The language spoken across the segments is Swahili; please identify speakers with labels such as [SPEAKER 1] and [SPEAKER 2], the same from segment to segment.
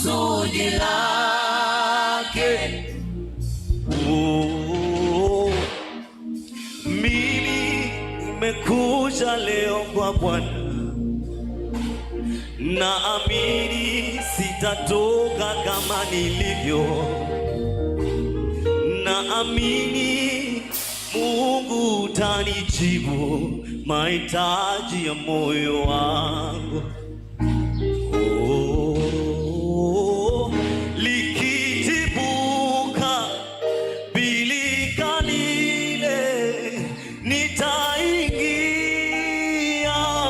[SPEAKER 1] kusudi lake.
[SPEAKER 2] Mimi nimekuja leo kwa Bwana, naamini sitatoka kama nilivyo. Naamini Mungu utanijibu mahitaji ya moyo wangu. Likitibuka bilika lile, nitaingia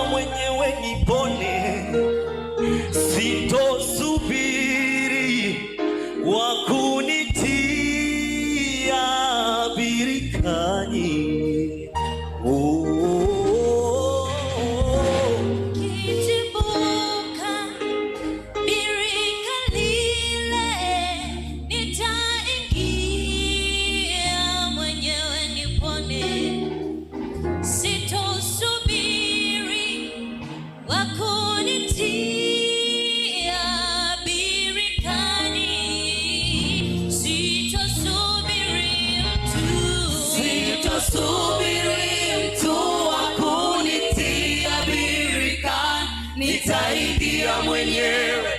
[SPEAKER 2] mwenyewe nipone. Sitosubiri wakunitia birikani.
[SPEAKER 1] Nitaingia mwenyewe.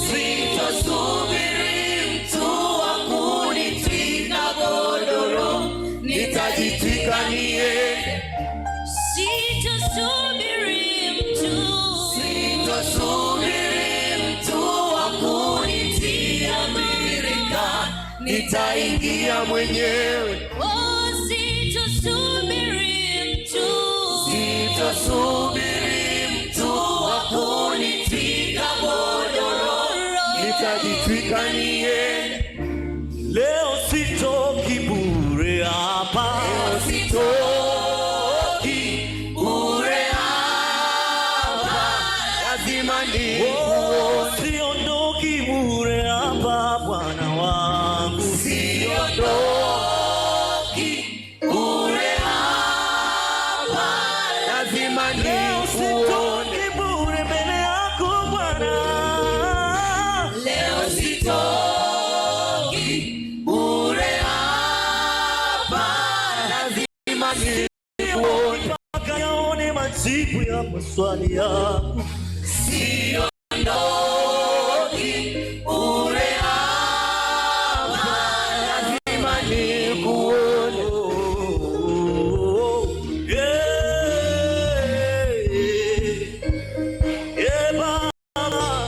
[SPEAKER 1] Sitosubiri mtu wa kunitwika godoro, nitajitwika niende. Sitosubiri mtu wa kunitia birika, nitaingia mwenyewe. Sitosubiri mtu wa kunitwika godoro, nitajitwika niende.
[SPEAKER 2] Leo sitoki bure hapa,
[SPEAKER 1] leo sitoki bure hapa, lazima nikuone.
[SPEAKER 2] Siondoki bure hapa Bwana wangu,
[SPEAKER 1] siondoki bure hapa, lazima nikuone.
[SPEAKER 2] Bure mbele yako Bwana,
[SPEAKER 1] leo sitoki bure hapa, lazima nikuone.
[SPEAKER 2] mpaka yaone majibu ya maswali yangu.
[SPEAKER 1] Siondoki bure hapa, lazima nikuone.
[SPEAKER 2] Baba,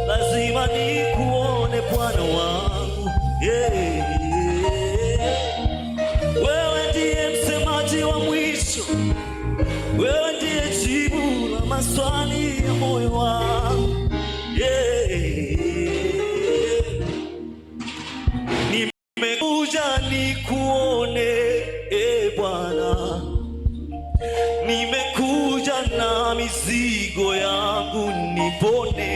[SPEAKER 2] lazima nikuone Bwana wangu. Wewe ndiye msemaji wa mwisho, wewe ndiye jibu la maswali ya moyo wangu. Nimekuja nikuone Bwana, nimekuja na mizigo yangu nipone.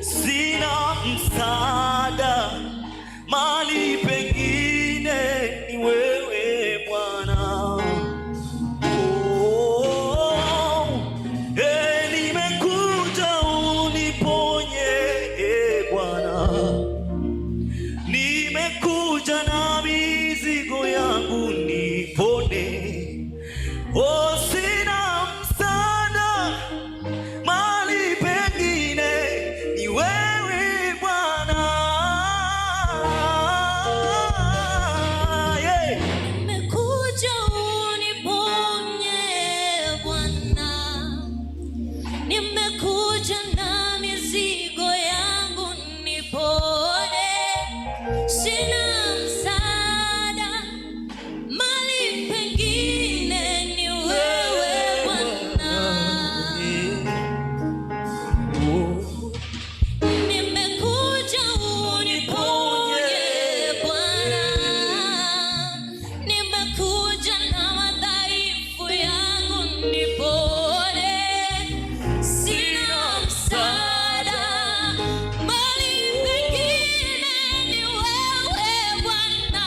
[SPEAKER 2] Sina msaada mali pengine, ni wewe Bwana. Nimekuja uniponye Bwana, nimekuja na mizigo yangu nipone. Sina msaada mali pengine, ni wewe Bwana.
[SPEAKER 3] Nimekuja uniponye Bwana, nimekuja na mizigo yangu nipone. Sina msaada mali pengine, ni wewe Bwana. Nimekuja uniponye Bwana, nimekuja na madhaifu yangu nipone. Sina msaada mali pengine, ni wewe Bwana.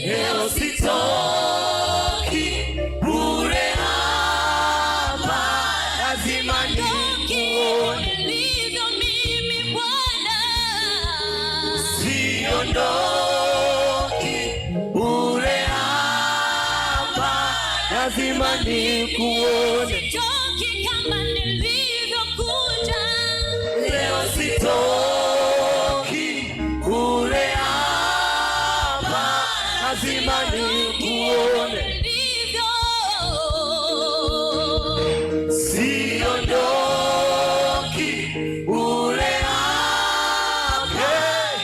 [SPEAKER 3] Leo sitoki
[SPEAKER 1] lazima nikuone.
[SPEAKER 3] Sitoki kama nilivyokuja,
[SPEAKER 1] leo sitoki kule hapa, lazima nikuone. Siondoki kule hapa,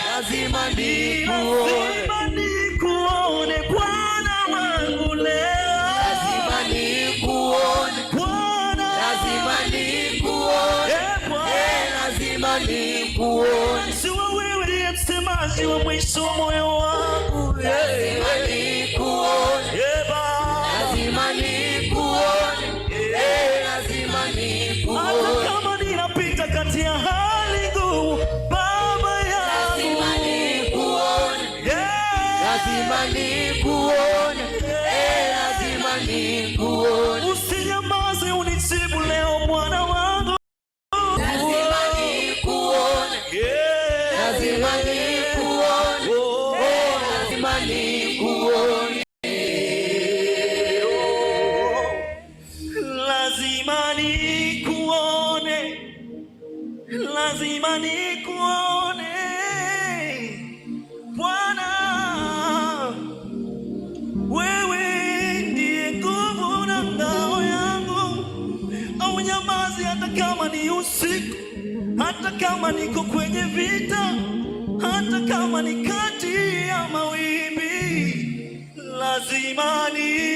[SPEAKER 1] lazima nikuone.
[SPEAKER 2] Bwana wangu leo,
[SPEAKER 1] lazima nikuone
[SPEAKER 2] Bwana,
[SPEAKER 1] lazima nikuone, lazima nikuone.
[SPEAKER 2] Najua wewe ndiye msemaji wa mwisho wa moyo wangu,
[SPEAKER 1] lazima nikuone, lazima nikuone, lazima nikuone.
[SPEAKER 2] hata kama ninapita kati ya hali ngumu, Baba yangu,
[SPEAKER 1] lazima nikuone, lazima nikuone, lazima nikuone.
[SPEAKER 2] usinyamaze, unijibu leo Bwana wangu,
[SPEAKER 1] lazima nikuone, lazima nikuone, lazima nikuone.
[SPEAKER 2] lazima nikuone, lazima nikuone Bwana, wewe ndiye nguvu na ngao yangu. Au nyamazi hata kama ni usiku, hata kama niko kwenye vita, hata kama ni kati ya mawimbi, lazima ni